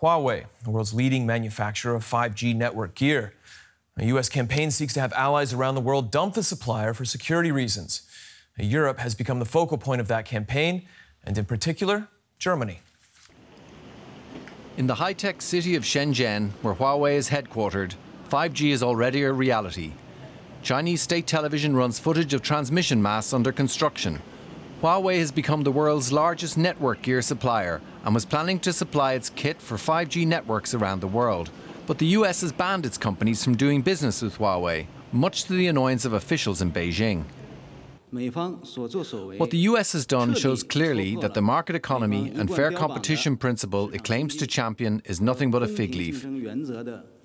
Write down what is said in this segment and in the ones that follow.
Huawei, the world's leading manufacturer of 5G network gear. A U.S. campaign seeks to have allies around the world dump the supplier for security reasons. Europe has become the focal point of that campaign, and in particular, Germany. In the high-tech city of Shenzhen, where Huawei is headquartered, 5G is already a reality. Chinese state television runs footage of transmission masts under construction. Huawei has become the world's largest network gear supplier and was planning to supply its kit for 5G networks around the world. But the US has banned its companies from doing business with Huawei, much to the annoyance of officials in Beijing. What the US has done shows clearly that the market economy and fair competition principle it claims to champion is nothing but a fig leaf.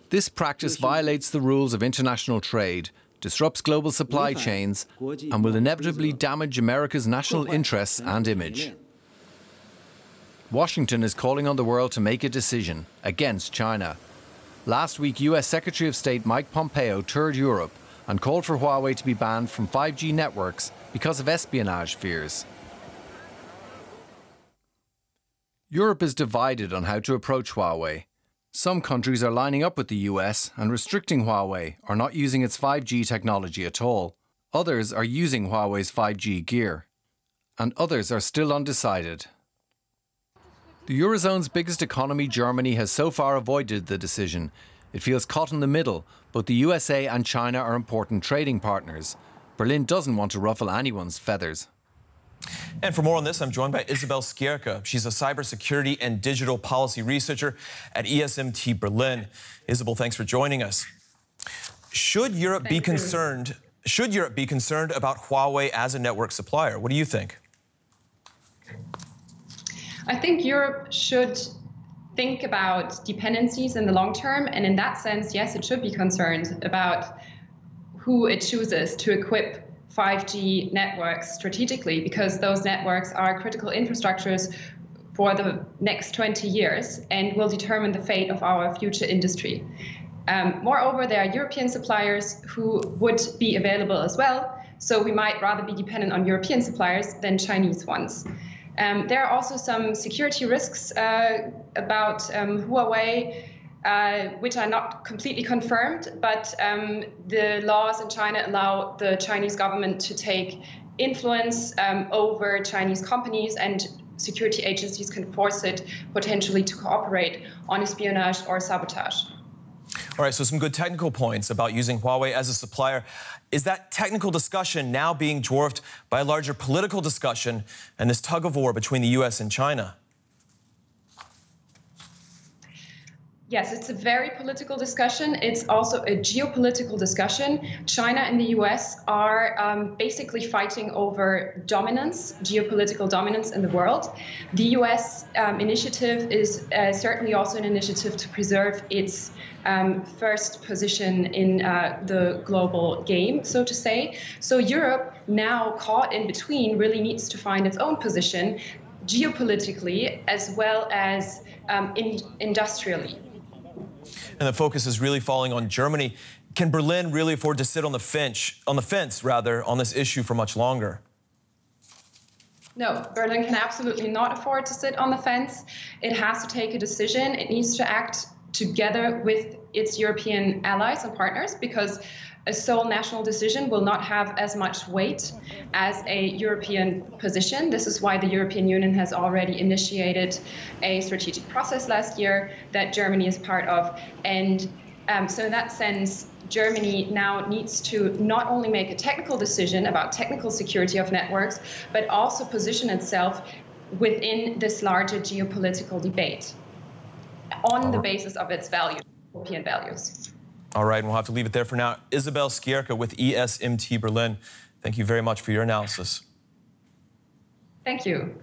This practice violates the rules of international trade, disrupts global supply chains, and will inevitably damage America's national interests and image. Washington is calling on the world to make a decision against China. Last week, US Secretary of State Mike Pompeo toured Europe and called for Huawei to be banned from 5G networks because of espionage fears. Europe is divided on how to approach Huawei. Some countries are lining up with the US and restricting Huawei or not using its 5G technology at all. Others are using Huawei's 5G gear. And others are still undecided. The Eurozone's biggest economy, Germany, has so far avoided the decision. It feels caught in the middle. Both the USA and China are important trading partners. Berlin doesn't want to ruffle anyone's feathers. And for more on this, I'm joined by Isabel Skierka. She's a cybersecurity and digital policy researcher at ESMT Berlin. Isabel, thanks for joining us. Should Europe be concerned about Huawei as a network supplier? What do you think? I think Europe should think about dependencies in the long term, and in that sense, yes, it should be concerned about who it chooses to equip 5G networks strategically, because those networks are critical infrastructures for the next 20 years and will determine the fate of our future industry. Moreover, there are European suppliers who would be available as well, so we might rather be dependent on European suppliers than Chinese ones. There are also some security risks about Huawei, which are not completely confirmed, but the laws in China allow the Chinese government to take influence over Chinese companies, and security agencies can force it potentially to cooperate on espionage or sabotage. All right, so some good technical points about using Huawei as a supplier. Is that technical discussion now being dwarfed by a larger political discussion and this tug-of-war between the US and China? Yes, it's a very political discussion. It's also a geopolitical discussion. China and the US are basically fighting over dominance, geopolitical dominance in the world. The US initiative is certainly also an initiative to preserve its first position in the global game, so to say. So Europe, now caught in between, really needs to find its own position geopolitically as well as industrially. And the focus is really falling on Germany. Can Berlin really afford to sit on the fence on this issue for much longer? No, Berlin can absolutely not afford to sit on the fence. It has to take a decision. It needs to act together with its European allies and partners, because a sole national decision will not have as much weight as a European position. This is why the European Union has already initiated a strategic process last year that Germany is part of. And so in that sense, Germany now needs to not only make a technical decision about technical security of networks, but also position itself within this larger geopolitical debate on the basis of its values, European values. All right, and we'll have to leave it there for now. Isabel Skierka with ESMT Berlin, thank you very much for your analysis. Thank you.